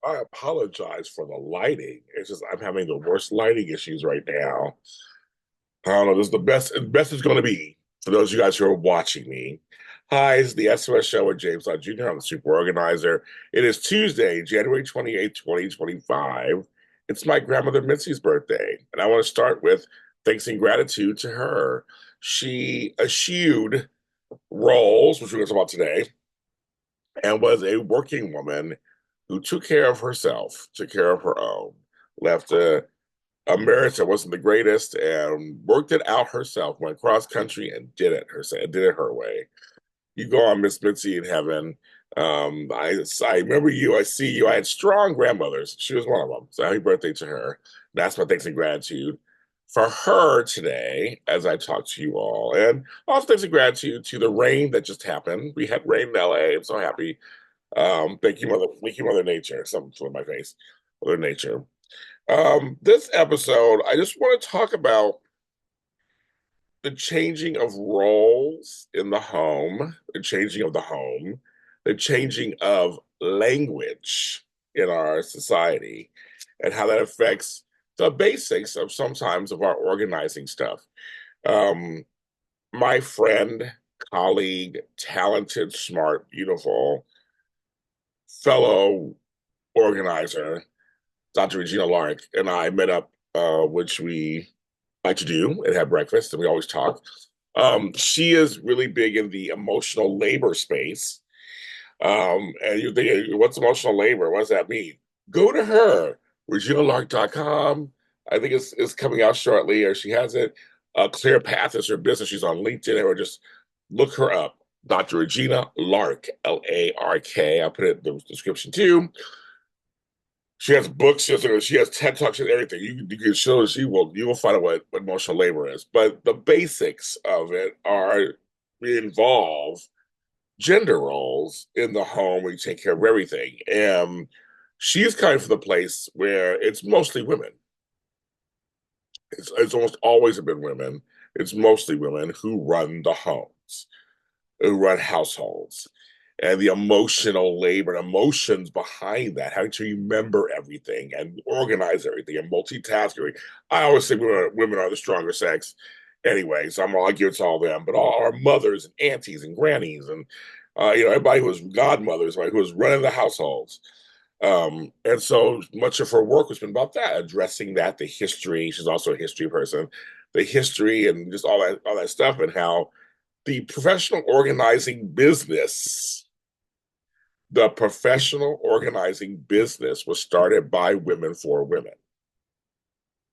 I apologize for the lighting. It's just I'm having the worst lighting issues right now. I don't know. This is the best it's going to be for those of you guys who are watching me. Hi, it's the SOS show with James Lott Jr. I'm the super organizer. It is Tuesday, January 28th, 2025. It's my grandmother Mitzi's birthday, and I want to start with thanks and gratitude to her. She eschewed roles, which we're going to talk about today, and was a working woman who took care of herself, took care of her own, left a marriage that wasn't the greatest, and worked it out herself, went cross country and did it herself, did it her way. You go on, Miss Mitzi in heaven. I remember you, I see you. I had strong grandmothers. She was one of them. So happy birthday to her. That's my thanks and gratitude for her today as I talk to you all. And also thanks and gratitude to the rain that just happened. We had rain in LA. I'm so happy. Thank you, Mother Nature. Something on my face. Mother Nature. This episode, I just want to talk about the changing of roles in the home, the changing of the home, the changing of language in our society, and how that affects the basics of sometimes of our organizing stuff. Um, my friend, colleague, talented, smart, beautiful fellow organizer, Dr. Regina Lark, and I met up, which we like to do and have breakfast, and we always talk. She is really big in the emotional labor space. And you think, what's emotional labor? What does that mean? Go to her, reginalark.com. I think it's coming out shortly, or she has it. Clear Path is her business. She's on LinkedIn, or just look her up. Dr. Regina Lark, Lark. I'll put it in the description too. She has books. She has TED Talks and everything. You can show you will find out what emotional labor is. But the basics of it are involve gender roles in the home where you take care of everything. And she's coming from the place where it's mostly women. It's almost always been women. It's mostly women who run the homes, who run households, and the emotional labor and emotions behind that, having to remember everything and organize everything and multitask everything. I always say women are the stronger sex anyway, so I'm all I give it to all them. But all our mothers and aunties and grannies and everybody who was godmothers, right, who was running the households. And so much of her work has been about that, addressing that, the history. She's also a history person, the history and just all that stuff, and how the professional organizing business was started by women for women.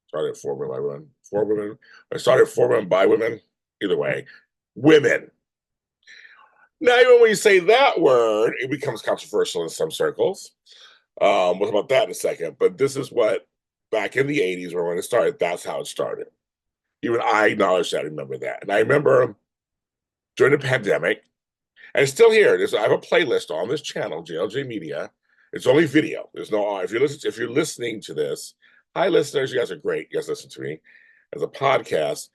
Started for women by women, for women. I started for women by women. Either way, women. Now, even when you say that word, it becomes controversial in some circles. We'll talk about that in a second. But this is what back in the 80s when it started, that's how it started. Even I acknowledge that, I remember that. And I remember during the pandemic, and it's still here. I have a playlist on this channel, JLJ Media. It's only video. There's no if you're listening to this, hi listeners, you guys are great. You guys listen to me as a podcast.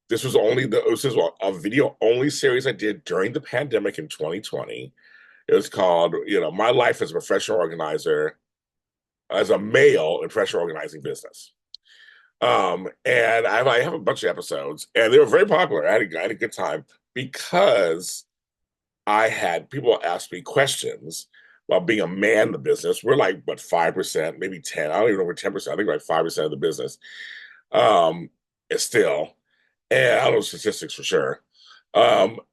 This is a video only series I did during the pandemic in 2020. It was called, My Life as a Professional Organizer, as a male in professional organizing business. And I have a bunch of episodes, and they were very popular. I had a good time because I had people ask me questions about being a man in the business. We're like, what, 5%, maybe 10. I don't even know, we're 10%. I think like 5% of the business. It's still, and I don't know statistics for sure.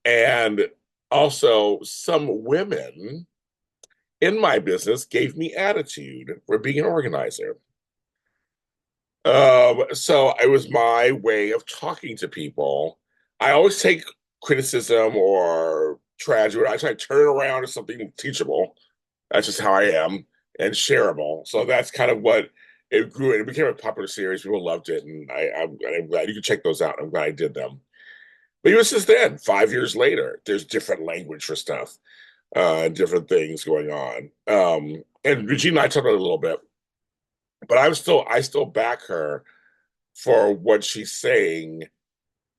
And also some women in my business gave me attitude for being an organizer. So it was my way of talking to people. I always take criticism or tragedy. I try to turn it around to something teachable. That's just how I am and shareable. So that's kind of what it grew. And it became a popular series. People loved it, and I'm glad you can check those out. I'm glad I did them. But even since then, 5 years later, there's different language for stuff, different things going on. And Regina and I talked about it a little bit, but I still back her for what she's saying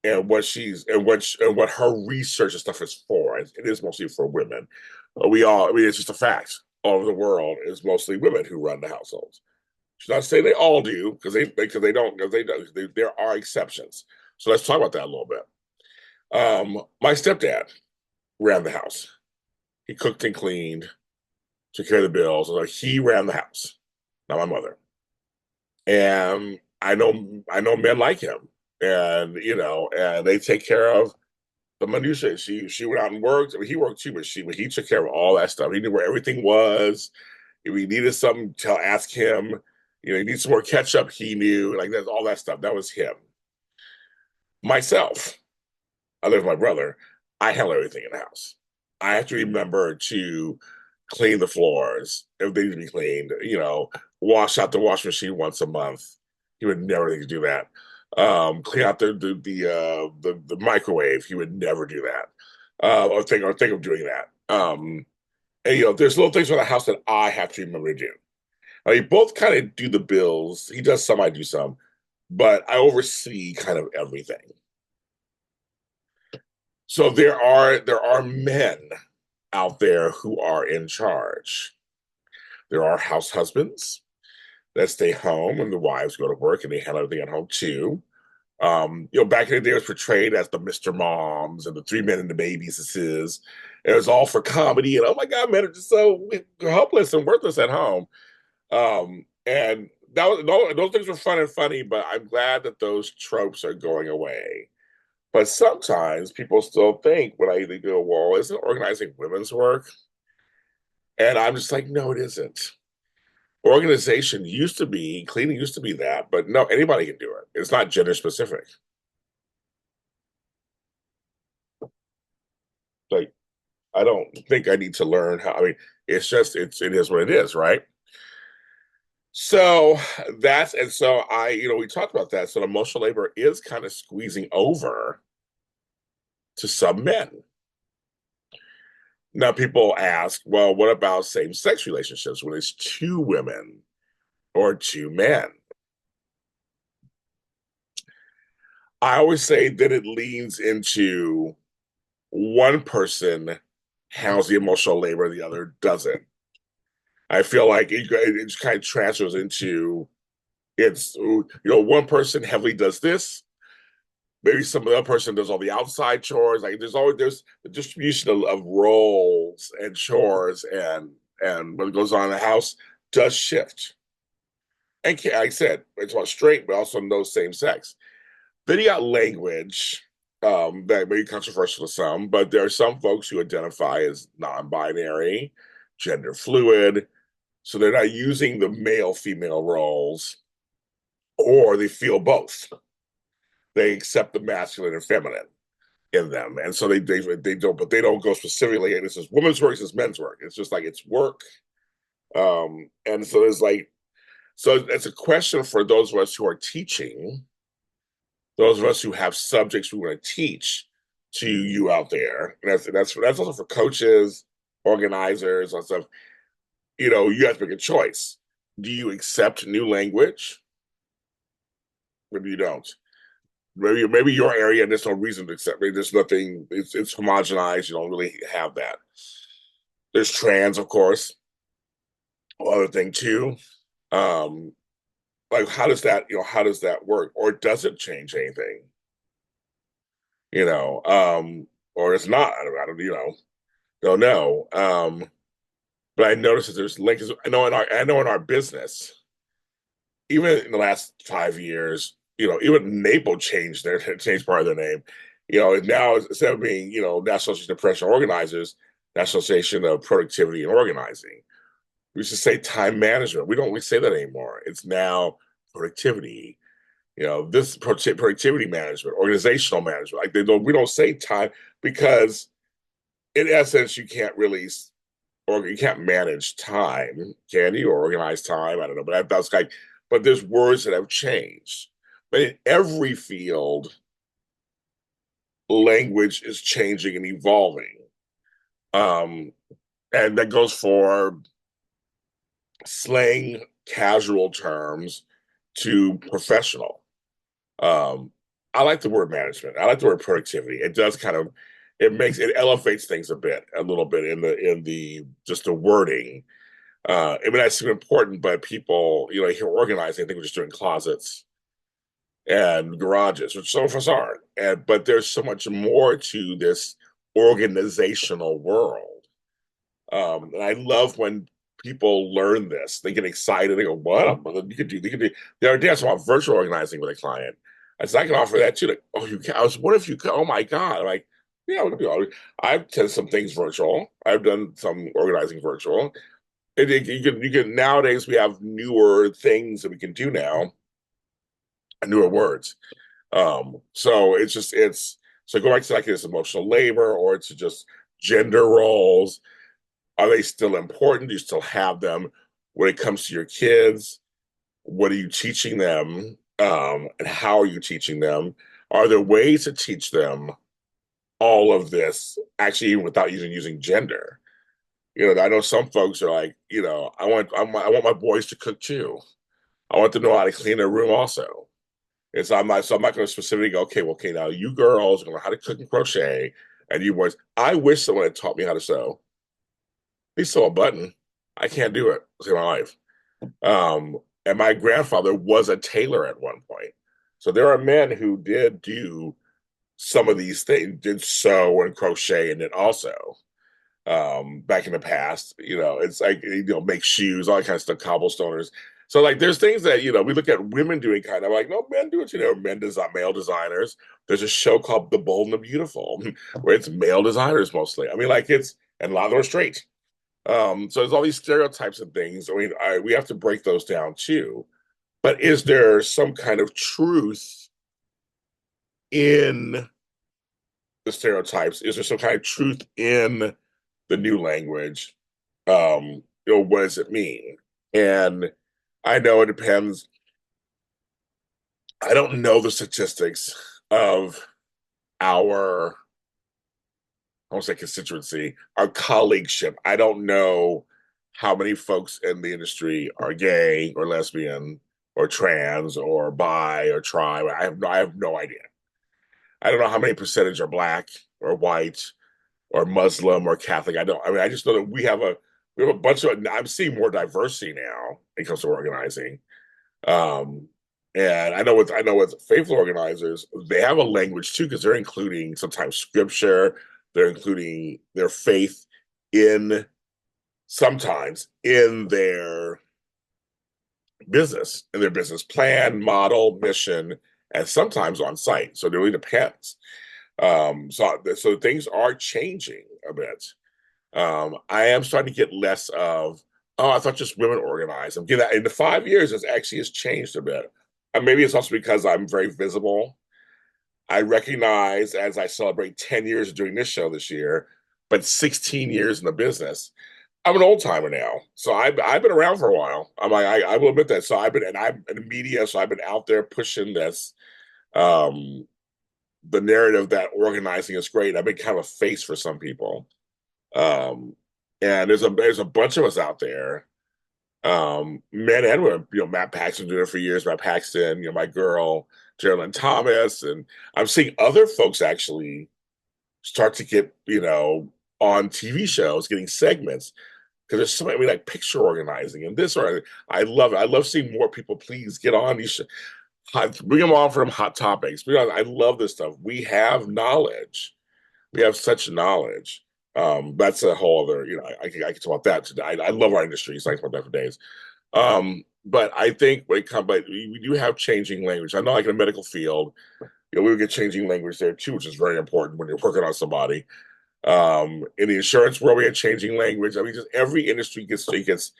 and and what her research and stuff is for. It is mostly for women. I mean, it's just a fact. all over the world is mostly women who run the households. Should not say they all do because they don't there are exceptions. So let's talk about that a little bit. My stepdad ran the house. He cooked and cleaned, took care of the bills. Like he ran the house, not my mother. And I know men like him, and and they take care of the minutia. She went out and worked. I mean, he worked too, but he took care of all that stuff. He knew where everything was. If he needed something, ask him. He needs some more ketchup. He knew like that's all that stuff. That was him. Myself, I live with my brother. I handle everything in the house. I have to remember to clean the floors if they need to be cleaned. Wash out the washing machine once a month. He would never think to do that. Clean out the microwave. He would never do that. Or think of doing that. And there's little things around the house that I have to remember to do. I mean, both kind of do the bills. He does some, I do some, but I oversee kind of everything. So there are men out there who are in charge. There are house husbands that stay home and the wives go to work and they handle everything at home too. Back in the day, it was portrayed as the Mr. Moms and the three men and the babies. This is it was all for comedy and oh my God, men are just so helpless and worthless at home. And those things were fun and funny, but I'm glad that those tropes are going away. But sometimes people still think when they go, well, isn't organizing women's work? And I'm just like, no, it isn't. Organization used to be, cleaning used to be that, but no, anybody can do it. It's not gender specific. Like, I don't think I need to learn how, I mean, it is what it is, right? So we talked about that. So emotional labor is kind of squeezing over to some men. Now, people ask, well, what about same sex relationships when it's two women or two men? I always say that it leans into one person handles the emotional labor, the other doesn't. I feel like it just kind of transfers into one person heavily does this, maybe some other person does all the outside chores. Like there's the distribution of roles and chores and what goes on in the house does shift. And like I said, it's about straight, but also no same sex. Then you got language that may be controversial to some, but there are some folks who identify as non-binary, gender fluid, so they're not using the male-female roles, or they feel both. They accept the masculine and feminine in them, and so they don't, but they don't go specifically. And this is women's work, this is men's work. It's just like it's work, and so there's like, so it's a question for those of us who are teaching, those of us who have subjects we want to teach to you out there. And that's also for coaches, organizers, and stuff. You have to make a choice. Do you accept new language? Maybe you don't. Maybe your area, there's no reason to accept. Maybe there's nothing. It's homogenized. You don't really have that. There's trans, of course. Other thing too. Um, like how does that work, or does it change anything? You know, or it's not. Don't know. But I noticed that there's links. I know in our business, even in the last 5 years, even NAPO changed part of their name. Now instead of being, National Association of Professional Organizers, National Association of Productivity and Organizing. We used to say time management. We don't really say that anymore. It's now productivity. This productivity management, organizational management. Like we don't say time because in essence, you can't manage time, can you? Or organize time? I don't know, but that's like, but there's words that have changed. But in every field, language is changing and evolving. Um, and that goes for slang, casual terms to professional. Um, I like the word management. I like the word productivity. It does it elevates things a little bit in the just the wording. I mean, that's super important, but people, hear organizing, I think we're just doing closets and garages, which some of us aren't. But there's so much more to this organizational world. And I love when people learn this. They get excited. They go, "What? You could do." The other day, I saw virtual organizing with a client. I said, "I can offer that too." Like, "Oh, you can?" I was, "What if you can?" Oh my God! I'm like, "Yeah, we can do all." I've done some things virtual. I've done some organizing virtual. You can nowadays we have newer things that we can do now, newer words. So so go back to like this emotional labor, or it's just gender roles. Are they still important? Do you still have them when it comes to your kids? What are you teaching them? And how are you teaching them? Are there ways to teach them all of this actually even without using gender? I know some folks are like, I want my boys to cook too. I want them to know how to clean their room also. And so I'm not going to specifically go, okay, well, okay, now you girls are going to know how to cook and crochet, and you boys. I wish someone had taught me how to sew. Please sew a button. I can't do it. Save my life. And my grandfather was a tailor at one point. So there are men who did do some of these things, did sew and crochet, and then also back in the past. It's like make shoes, all that kind of stuff, cobblestoners. So like there's things that we look at women doing kind of like, no, men do it, men design male designers. There's a show called The Bold and the Beautiful where it's male designers mostly. I mean, like and a lot of them are straight. So there's all these stereotypes and things. I mean, we have to break those down too. But is there some kind of truth in the stereotypes? Is there some kind of truth in the new language? What does it mean? And I know it depends. I don't know the statistics of our, I won't say constituency, our colleagueship. I don't know how many folks in the industry are gay or lesbian or trans or bi or tri. I have no idea. I don't know how many percentage are black or white or Muslim or Catholic. I just know that we have a bunch of. I'm seeing more diversity now when it comes to organizing. Um, and I know with faithful organizers, they have a language too because they're including sometimes scripture. They're including their faith in sometimes in their business plan, model, mission, and sometimes on site. So it really depends. So things are changing a bit. I am starting to get less of, oh, I thought just women organized. I'm getting that in the 5 years, it actually has changed a bit. And maybe it's also because I'm very visible. I recognize as I celebrate 10 years of doing this show this year, but 16 years in the business. I'm an old timer now, so I've been around for a while. I will admit that. So I'm in the media, so I've been out there pushing this. Um, the narrative that organizing is great. I've been kind of a face for some people. Um, and there's a bunch of us out there, men and women. Matt Paxton doing it for years. Matt Paxton, my girl Geraldine Thomas, and I'm seeing other folks actually start to get on TV shows, getting segments because there's so many like picture organizing and this or I love it. I love seeing more people. Please get on these. Bring them on for them hot topics. I love this stuff. We have knowledge. We have such knowledge. That's a whole other, I can talk about that today. I love our industry. So I can talk about that for days. But I think but we do have changing language. I know like in the medical field, we will get changing language there too, which is very important when you're working on somebody. In the insurance world, we have changing language. I mean, just every industry gets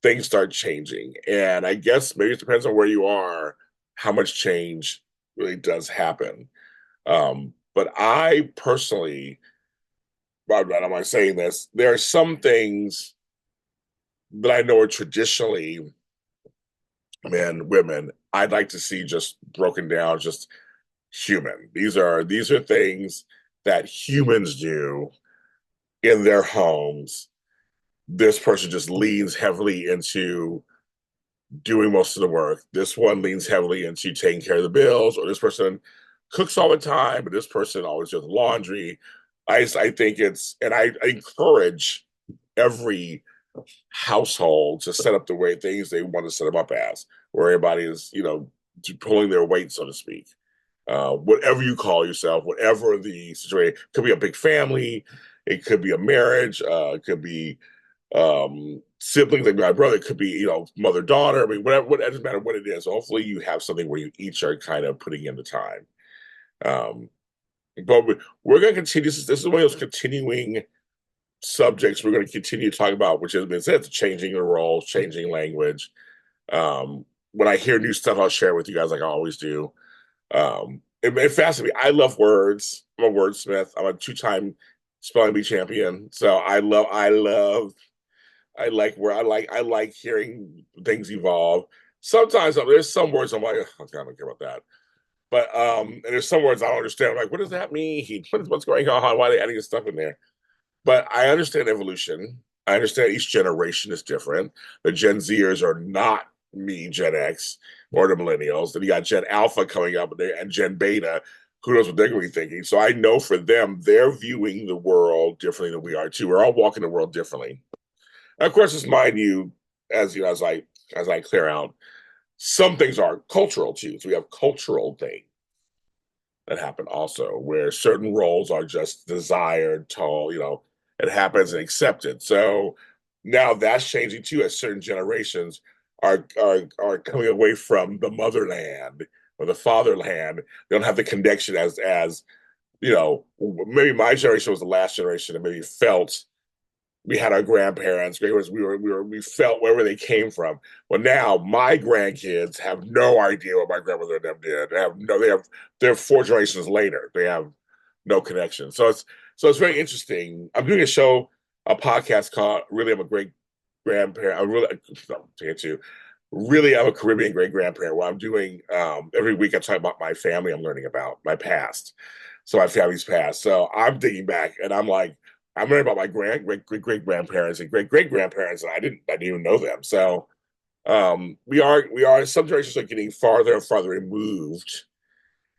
things start changing. And I guess maybe it depends on where you are, how much change really does happen. But I personally, I'm not am I saying this? There are some things that I know are traditionally men, women, I'd like to see just broken down, just human. These are things that humans do in their homes. This person just leans heavily into doing most of the work. This one leans heavily into taking care of the bills, or this person cooks all the time, but this person always does laundry. I think and I encourage every household to set up the way things they want to set them up as, where everybody is, pulling their weight, so to speak. Whatever you call yourself, whatever the situation, could be a big family, it could be a marriage, it could be siblings like my brother, it could be, mother daughter. I mean, whatever, it doesn't matter what it is. Hopefully, you have something where you each are kind of putting in the time. Um, but we're going to continue. This is one of those continuing subjects we're going to continue to talk about, which has been said, changing the roles, changing language. When I hear new stuff, I'll share with you guys like I always do. It fascinates me. I love words. I'm a wordsmith. I'm a two-time spelling bee champion. So I like hearing things evolve. Sometimes there's some words I'm like, oh, God, I don't care about that. But and there's some words I don't understand. I'm like, what does that mean? What's going on? Why are they adding this stuff in there? But I understand evolution. I understand each generation is different. The Gen Zers are not me, Gen X, or the millennials. Then you got Gen Alpha coming up and Gen Beta. Who knows what they're going to be thinking? So I know for them, they're viewing the world differently than we are too. We're all walking the world differently. And of course, it's mind you, as I clear out, some things are cultural too. So we have cultural things that happen also, where certain roles are just desired, it happens and accepted. So now that's changing too, as certain generations are coming away from the motherland or the fatherland. They don't have the connection as maybe my generation was the last generation that maybe felt we had our grandparents, we felt wherever they came from. Well, now my grandkids have no idea what my grandmother and them did. They're four generations later. They have no connection. So it's very interesting. I'm doing a podcast called "Really I'm a Great Grandparent." I'm really to get to really I'm a Caribbean great grandparent. What I'm doing every week, I talk about my family. I'm learning about my past, so my family's past. So I'm digging back, and I'm like, I'm learning about my great grandparents and great grandparents, and I didn't even know them. So we are some generations are getting farther and farther removed,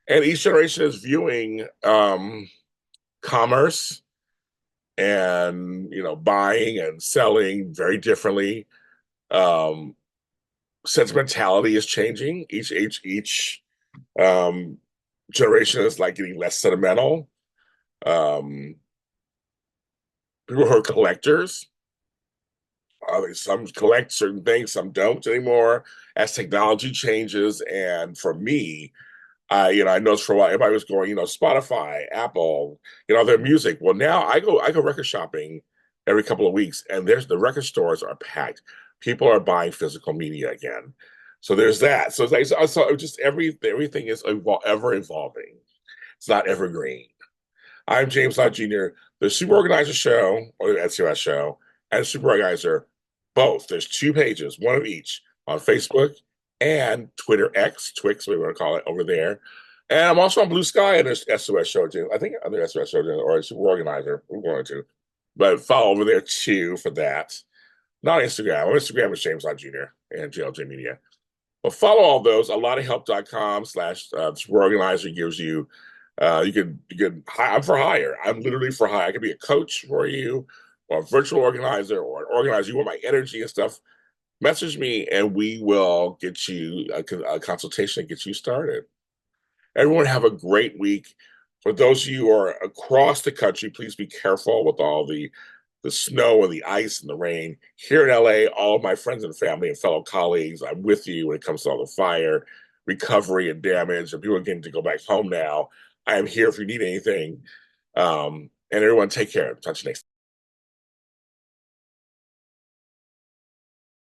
and each generation is viewing commerce and buying and selling very differently. Um, Sentimentality is changing. Each um, generation is like getting less sentimental. Um, People who are collectors, some collect certain things, some don't anymore. As technology changes, and for me, I noticed for a while everybody was going, Spotify, Apple, their music. Well, now I go record shopping every couple of weeks, and there's the record stores are packed. People are buying physical media again. So there's that. So it's like so just everything is ever evolving. It's not evergreen. I'm James Lott Jr., the Super Organizer Show, or the SOS Show, and Super Organizer, both. There's two pages, one of each, on Facebook and Twitter X, Twix, we want to call it, over there. And I'm also on Blue Sky, and there's SOS Show, too. I think other SOS Show, or Super Organizer, we're going to. But follow over there, too, for that. Not Instagram. On Instagram is James Lott Jr. and GLJ Media. But follow all those. AlottaHelp.com/Super Organizer gives you I'm for hire. I'm literally for hire. I can be a coach for you, or a virtual organizer, or an organizer. You want my energy and stuff, message me and we will get you a consultation and get you started. Everyone have a great week. For those of you who are across the country, please be careful with all the snow and the ice and the rain. Here in LA, all of my friends and family and fellow colleagues, I'm with you when it comes to all the fire, recovery, and damage. And people are getting to go back home now. I am here if you need anything. And everyone, take care. Touch you next.